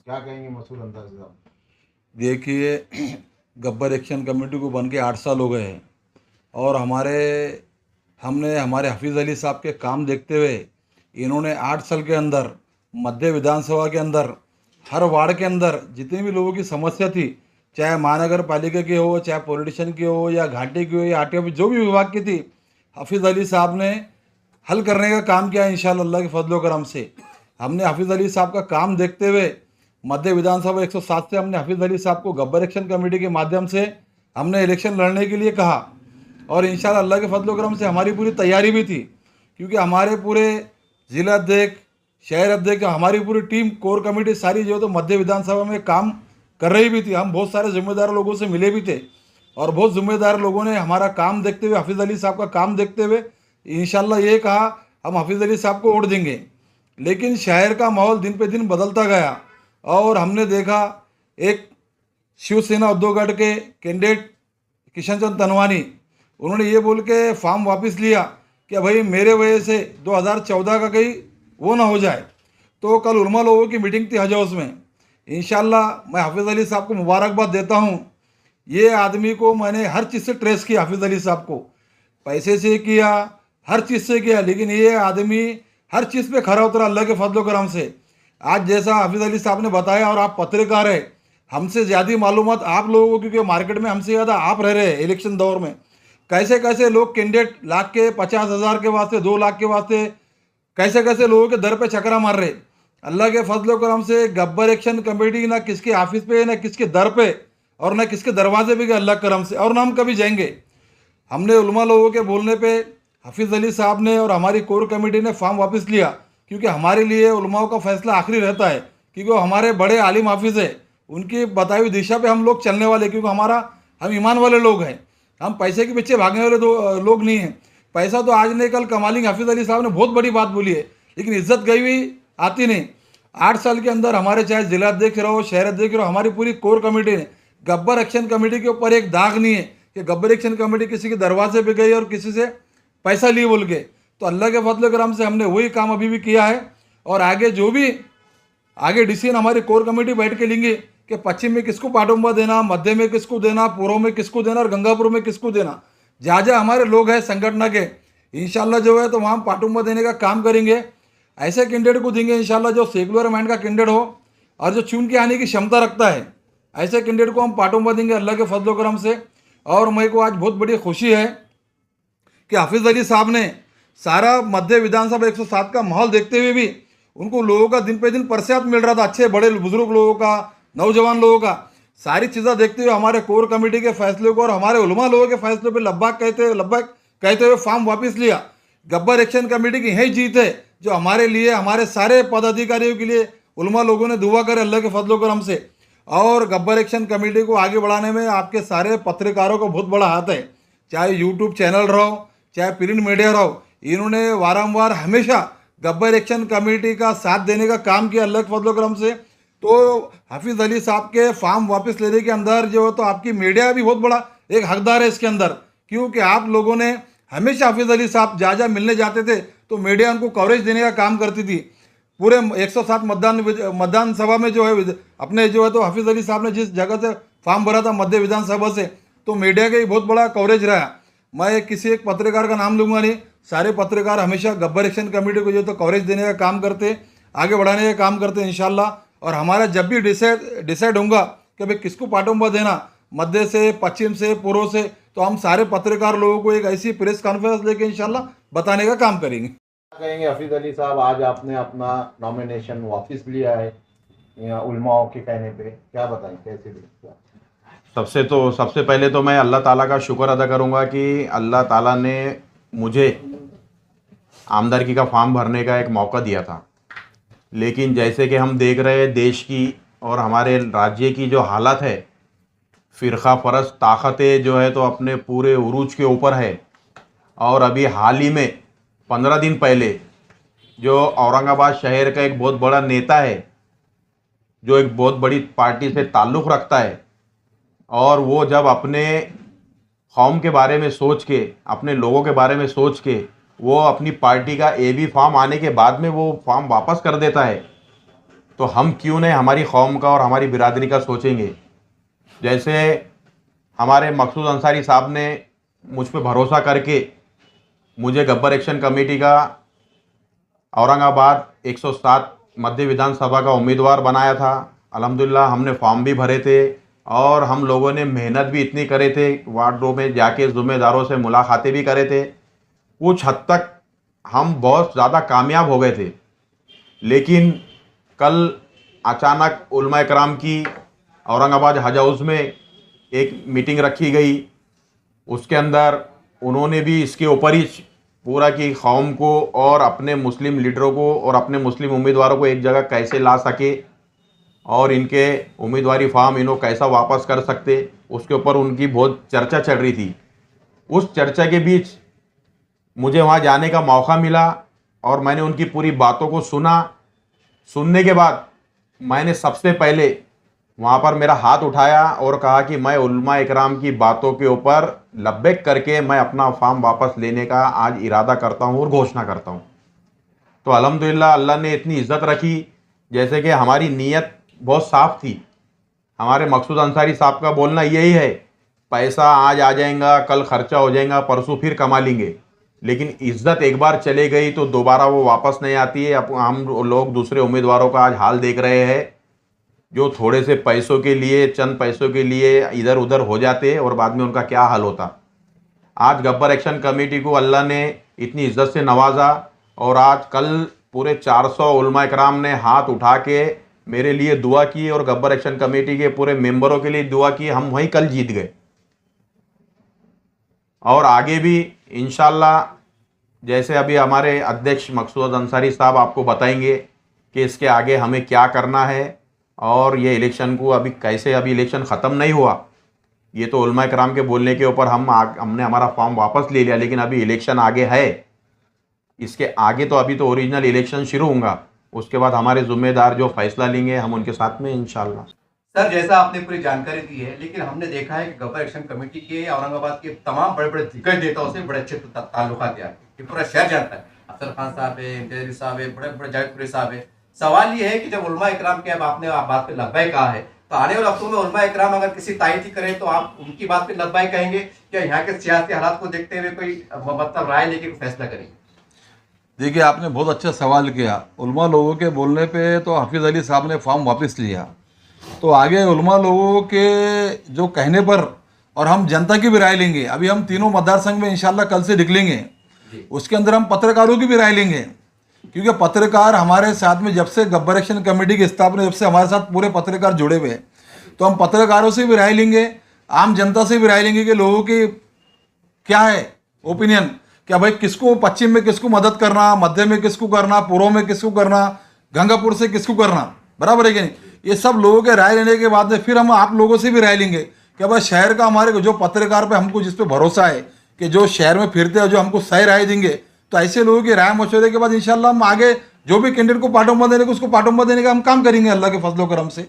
क्या कहेंगे मसूद अंसारी साहब? देखिए, गब्बर एक्शन कमेटी को बन के 8 साल हो गए हैं और हमने हमारे हफीज़ अली साहब के काम देखते हुए इन्होंने 8 साल के अंदर मध्य विधानसभा के अंदर हर वार्ड के अंदर जितनी भी लोगों की समस्या थी, चाहे महानगर पालिका की हो, चाहे पॉलिटिशियन की हो, या घाटी की हो, या आरटीओ जो भी विभाग की थी, हफीज़ अली साहब ने हल करने का काम किया। इंशाअल्लाह अल्लाह के फजल करम से हमने हफीज़ अली साहब का काम देखते हुए मध्य विधानसभा 107 से हमने हफीज़ अली साहब को गब्बर एक्शन कमेटी के माध्यम से हमने इलेक्शन लड़ने के लिए कहा। और इंशाअल्लाह अल्लाह के फजल करम से हमारी पूरी तैयारी भी थी, क्योंकि हमारे पूरे जिला अध्यक्ष, शहर अध्यक्ष, हमारी पूरी टीम, कोर कमेटी सारी जो है तो मध्य विधानसभा में काम कर रही भी थी। हम बहुत सारे जिम्मेदार लोगों से मिले भी थे और बहुत जिम्मेदार लोगों ने हमारा काम देखते हुए, हफीज़ अली साहब का काम देखते हुए इंशाअल्लाह ये कहा हम हफीज़ अली साहब को वोट देंगे। लेकिन शहर का माहौल दिन पे दिन बदलता गया और हमने देखा एक शिवसेना उद्धवगढ़ के कैंडिडेट किशन चंद तनवानी, उन्होंने ये बोल के फॉर्म वापस लिया कि भाई मेरे वजह से 2014 का कहीं वो ना हो जाए। तो कल उलमा लोगों की मीटिंग थी हज हाउस में। इंशाल्लाह मैं हफीज़ अली साहब को मुबारकबाद देता हूँ। ये आदमी को मैंने हर चीज़ से ट्रेस किया, हफीज़ अली साहब को पैसे से किया, हर चीज़ से किया, लेकिन ये आदमी हर चीज़ पे खरा उतरा अल्लाह के फजल करम से। आज जैसा हफीज़ अली साहब ने बताया, और आप पत्रकार है, हमसे ज़्यादा मालूमात आप लोगों को, क्योंकि मार्केट में हमसे ज़्यादा आप रह रहे हैं इलेक्शन दौर में। कैसे कैसे लोग कैंडिडेट लाख के 50,000 के वास्ते, 2 लाख के वास्ते कैसे कैसे लोगों के दर पे चकरा मार रहे। अल्लाह के फजल करम से गब्बर एक्शन कमेटी ना किसके ऑफिस पे, ना किसके दर पे, और ना किसके दरवाजे पे गए अल्लाह करम से, और ना हम कभी जाएंगे। हमने उलमा लोगों के बोलने पे हफीज़ अली साहब ने और हमारी कोर कमेटी ने फॉर्म वापस लिया, क्योंकि हमारे लिए उलमाओं का फैसला आखिरी रहता है, क्योंकि वो हमारे बड़े आलिम हाफिज़ है, उनकी बताई हुई दिशा पे हम लोग चलने वाले, क्योंकि हम ईमान वाले लोग हैं, हम पैसे के पीछे भागने वाले लोग नहीं हैं। पैसा तो आज नहीं कल कमा लेंगे। हफीज़ अली साहब ने बहुत बड़ी बात बोली है, लेकिन इज्जत गई हुई आती नहीं। 8 साल के अंदर हमारे चाहे जिला अध्यक्ष रहो, शहर अध्यक्ष रहो, हमारी पूरी कोर कमेटी ने गब्बर एक्शन कमेटी के ऊपर एक दाग नहीं है कि गब्बर एक्शन कमेटी किसी के दरवाजे पे गई और किसी से पैसा लिए बोल के। तो अल्लाह के फजल करम से हमने वही काम अभी भी किया है, और आगे जो भी आगे डिसीजन हमारी कोर कमेटी बैठ के लेंगे कि पश्चिम में किसको पाटुंबा देना, मध्य में किसको देना, पूर्व में किसको देना और गंगापुर में किसको देना। जहाँ जहाँ हमारे लोग हैं संगठन के, इंशाल्लाह जो है तो वहाँ पाटुंबा देने का काम करेंगे। ऐसे कैंडिडेट को देंगे इंशाल्लाह जो सेकुलर माइंड का कैंडिडेट हो और जो चुन के आने की क्षमता रखता है, ऐसे कैंडिडेट को हम पाटुंबा देंगे अल्लाह के फजल करम से। और मेरे को आज बहुत बड़ी खुशी है कि हफीज़ अली साहब ने सारा मध्य विधानसभा 107 का माहौल देखते हुए भी उनको लोगों का दिन पे दिन प्रसाद मिल रहा था, अच्छे बड़े बुजुर्ग लोगों का, नौजवान लोगों का, सारी चीज़ें देखते हुए हमारे कोर कमेटी के फैसले को और हमारे उलमा लोगों के फैसले पे लब्बैक कहते हुए फॉर्म वापस लिया। गब्बर एक्शन कमेटी की यही जीत है जो हमारे लिए, हमारे सारे पदाधिकारियों के लिए उलमा लोगों ने दुआ करे अल्लाह के फजल करम से। और गब्बर एक्शन कमेटी को आगे बढ़ाने में आपके सारे पत्रकारों का बहुत बड़ा हाथ है, चाहे यूट्यूब चैनल रहो, चाहे प्रिंट मीडिया रहो। इन्होंने वारंवार हमेशा गब्बर एक्शन कमेटी का साथ देने का काम किया अल्लाह के फजल करम से। तो हफीज़ अली साहब के फॉर्म वापस लेने के अंदर जो है तो आपकी मीडिया भी बहुत बड़ा एक हकदार है इसके अंदर, क्योंकि आप लोगों ने हमेशा हफीज़ अली साहब जहाँ जहाँ मिलने जाते थे तो मीडिया उनको कवरेज देने का काम करती थी। पूरे 107 मतदान सभा में जो है अपने जो है तो हफीज़ अली साहब ने जिस जगह से फॉर्म भरा था मध्य विधानसभा से, तो मीडिया का ही बहुत बड़ा कवरेज रहा। मैं किसी एक पत्रकार का नाम लूँगा नहीं, सारे पत्रकार हमेशा गब्बर एक्शन कमेटी को जो तो कवरेज देने का काम करते, आगे बढ़ाने का काम करते इंशाल्लाह। और हमारा जब भी डिसाइड होगा कि भाई किसको पाटुंबा देना, मध्य से, पश्चिम से, पूर्व से, तो हम सारे पत्रकार लोगों को एक ऐसी प्रेस कॉन्फ्रेंस लेके इंशाल्लाह बताने का काम करेंगे। क्या कहेंगे हफीज़ अली साहब, आज आपने अपना नॉमिनेशन वापस लिया है या उलमाओं के कहने पे, क्या बताएं कैसे देखते हैं? सबसे पहले तो मैं अल्लाह ताला का शुक्र अदा करूंगा कि अल्लाह ताला ने मुझे आमदरकी का फॉर्म भरने का एक मौका दिया था। लेकिन जैसे कि हम देख रहे हैं देश की और हमारे राज्य की जो हालत है, फ़िरका परस्त ताकतें जो है तो अपने पूरे उरूज के ऊपर है। और अभी हाल ही में 15 दिन पहले जो औरंगाबाद शहर का एक बहुत बड़ा नेता है, जो एक बहुत बड़ी पार्टी से ताल्लुक़ रखता है, और वो जब अपने कौम के बारे में सोच के, अपने लोगों के बारे में सोच के, वो अपनी पार्टी का एबी फॉर्म आने के बाद में वो फॉर्म वापस कर देता है, तो हम क्यों नहीं हमारी कौम का और हमारी बिरादरी का सोचेंगे। जैसे हमारे मकसूद अंसारी साहब ने मुझ पे भरोसा करके मुझे गब्बर एक्शन कमेटी का औरंगाबाद 107 मध्य विधानसभा का उम्मीदवार बनाया था। अल्हम्दुलिल्लाह हमने फॉर्म भी भरे थे और हम लोगों ने मेहनत भी इतनी करे थे, वार्डों में जाके ज़िम्मेदारों से मुलाकातें भी करे थे। कुछ हद तक हम बहुत ज़्यादा कामयाब हो गए थे। लेकिन कल अचानक उलमा इकराम की औरंगाबाद हज हाउस में एक मीटिंग रखी गई। उसके अंदर उन्होंने भी इसके ऊपर ही पूरा की कौम को और अपने मुस्लिम लीडरों को और अपने मुस्लिम उम्मीदवारों को एक जगह कैसे ला सके और इनके उम्मीदवारी फॉर्म इन्हों कैसा वापस कर सकते, उसके ऊपर उनकी बहुत चर्चा चल रही थी। उस चर्चा के बीच मुझे वहाँ जाने का मौका मिला और मैंने उनकी पूरी बातों को सुना। सुनने के बाद मैंने सबसे पहले वहाँ पर मेरा हाथ उठाया और कहा कि मैं उलमा इकराम की बातों के ऊपर लब्बैक करके मैं अपना फॉर्म वापस लेने का आज इरादा करता हूँ और घोषणा करता हूँ। तो अल्हम्दुलिल्लाह अल्लाह ने इतनी इज़्ज़त रखी, जैसे कि हमारी नीयत बहुत साफ़ थी। हमारे मकसूद अंसारी साहब का बोलना यही है, पैसा आज आ जाएगा, कल खर्चा हो जाएगा, परसों फिर कमा लेंगे, लेकिन इज़्ज़त एक बार चले गई तो दोबारा वो वापस नहीं आती है। अब हम लोग दूसरे उम्मीदवारों का आज हाल देख रहे हैं, जो थोड़े से पैसों के लिए, चंद पैसों के लिए इधर उधर हो जाते और बाद में उनका क्या हाल होता। आज गब्बर एक्शन कमेटी को अल्लाह ने इतनी इज़्ज़त से नवाजा और आज कल पूरे 400 उलमा इकराम ने हाथ उठा के मेरे लिए दुआ की और गब्बर एक्शन कमेटी के पूरे मेंबरों के लिए दुआ की। हम वहीं कल जीत गए और आगे भी इंशाल्लाह, जैसे अभी हमारे अध्यक्ष मकसूद अंसारी साहब आपको बताएंगे कि इसके आगे हमें क्या करना है और ये इलेक्शन को अभी कैसे, अभी इलेक्शन ख़त्म नहीं हुआ, ये तो उलमा इकराम के बोलने के ऊपर हमने हमारा फॉर्म वापस ले लिया, लेकिन अभी इलेक्शन आगे है। इसके आगे तो अभी तो ओरिजिनल इलेक्शन शुरू होगा, उसके बाद हमारे ज़िम्मेदार जो फैसला लेंगे हम उनके साथ में इंशाल्लाह। सर, जैसा आपने पूरी जानकारी दी है, लेकिन हमने देखा है कि गब्बर एक्शन कमेटी के औरंगाबाद के तमाम बड़े बड़े दिग्गज नेताओं से बड़े अच्छे ताल्लुकात हैं। ये पूरा शहर जानता है। अफसर खान साहब है, इम्तियाज अली साहब है, बड़े बड़े जावेदपुरी साहब है। सवाल ये है कि जब उलमा इकराम के अब आपने बात पे लब्बाई कहा है, तो आने वाले वक्तों में उलमा इकराम अगर किसी तायती करें तो आप उनकी बात पे लब्बाई कहेंगे, क्या यहाँ के सियासी हालात को देखते हुए कोई मतलब राय लेके फैसला करेंगे? देखिए, आपने बहुत अच्छा सवाल किया। उलमा लोगों के बोलने पे तो हाफिज़ अली साहब ने फॉर्म वापस लिया, तो आगे उलमा लोगों के जो कहने पर और हम जनता की भी राय लेंगे। अभी हम तीनों मतदार संघ में इंशाल्लाह कल से निकलेंगे, उसके अंदर हम पत्रकारों की भी राय लेंगे, क्योंकि पत्रकार हमारे साथ में जब से गब्बर एक्शन कमेटी की स्थापना, जब से हमारे साथ पूरे पत्रकार जुड़े हुए हैं, तो हम पत्रकारों से भी राय लेंगे, आम जनता से भी राय लेंगे कि लोगों की क्या है ओपिनियन, क्या भाई किसको पश्चिम में किसको मदद करना, मध्य में किसको करना, पूर्व में किसको करना, गंगापुर से किसको करना, बराबर है कि नहीं। ये सब लोगों के राय लेने के बाद में फिर हम आप लोगों से भी राय लेंगे कि भाई शहर का हमारे जो पत्रकार पे हमको जिस पे भरोसा है कि जो शहर में फिरते हैं, जो हमको सही राय देंगे, तो ऐसे लोगों की राय मशवरे के बाद इंशाल्लाह हम आगे जो भी कैंडिडेट को पाटुंबा देने को उसको पाटुंबा देने का हम काम करेंगे अल्लाह के फजलो करम से।